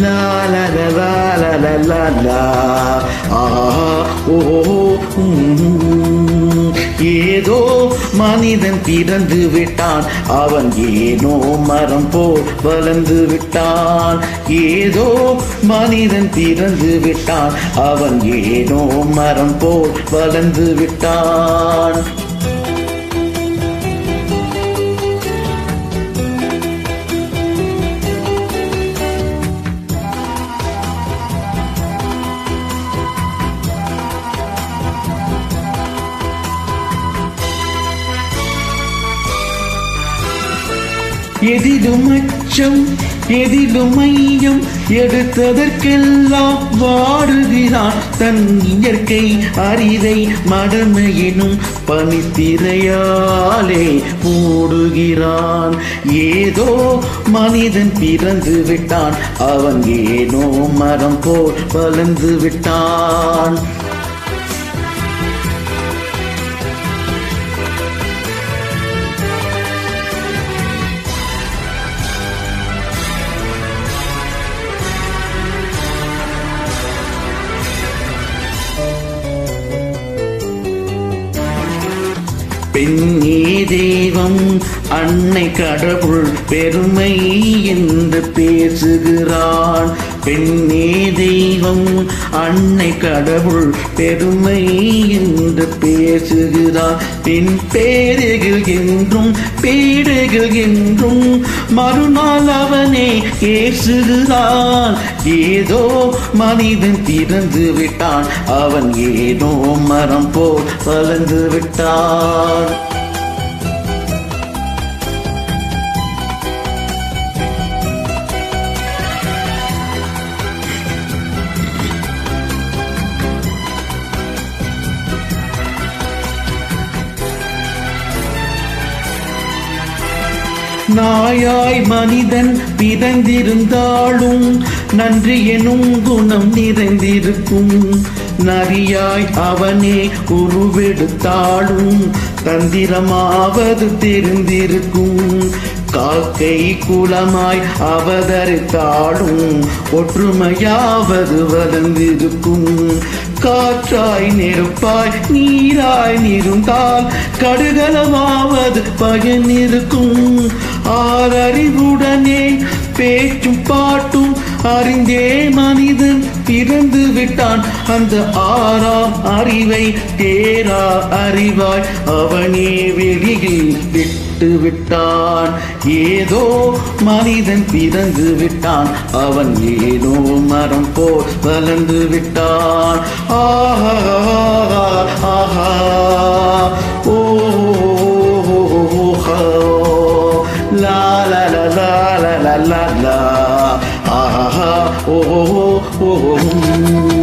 லா லா லா லா லா லா லா ஏதோ மனிதன் பிறந்து விட்டான், அவன் ஏனோ மரம் போல் வளர்ந்து விட்டான். ஏதோ மனிதன் பிறந்து விட்டான், அவன் ஏனோ மரம் போல் வளர்ந்து விட்டான். எதிலும் அச்சம் எதிலும் ஐயம் எடுத்ததற்கெல்லாம் வாடுகிறான். தன் இயற்கை அறிவை மடமையினும் பனித்திரையாலே மூடுகிறான். ஏதோ மனிதன் பிறந்து விட்டான், அவன் ஏனோ மரம் போல் வளர்ந்து விட்டான். பெண்ணே தெய்வம் அன்னை கடவுள் பெருமை என்று பேசுகிறான். பெண்ணே தெய்வம் அன்னை கடவுள் பெருமை என்று பேசுகிறான். பின் பேறுகள் என்றும் பீடுகள் என்றும் மறுநாள் அவனே ஏசுகிறான். ஏதோ மனிதன் பிறந்து விட்டான், அவன் ஏதோ மரம் போல் வளர்ந்து விட்டான். நாயாய் மனிதன் பிறந்திருந்தாலும் நன்றி எனும் குணம் நிறைந்திருக்கும். நரியாய் அவனே உருவெடுத்தாலும் தந்திரமாவது தெரிந்திருக்கும். காக்கை குலமாய் அவதரித்தாலும் ஒற்றுமையாவது வளர்ந்திருக்கும். காற்றாய் நெருப்பாய் நீராய் நிருந்தால் கடுகளவாவது பயன் இருக்கும். ஆறறிவுடனே பேச்சும் பாட்டும் அறிந்தே மனிதன் பிறந்து விட்டான். அந்த ஆறாம் அறிவை தேரா அறிவாய் அவனே வெளியில் விட்டு விட்டான். ஏதோ மனிதன் பிறந்து விட்டான், அவன் ஏனோ மரம் போல் வளர்ந்து விட்டான். ஆஹா ஆஹா ஓ லா லா லா லா லா லா லா ஆஹா ஓ ஓ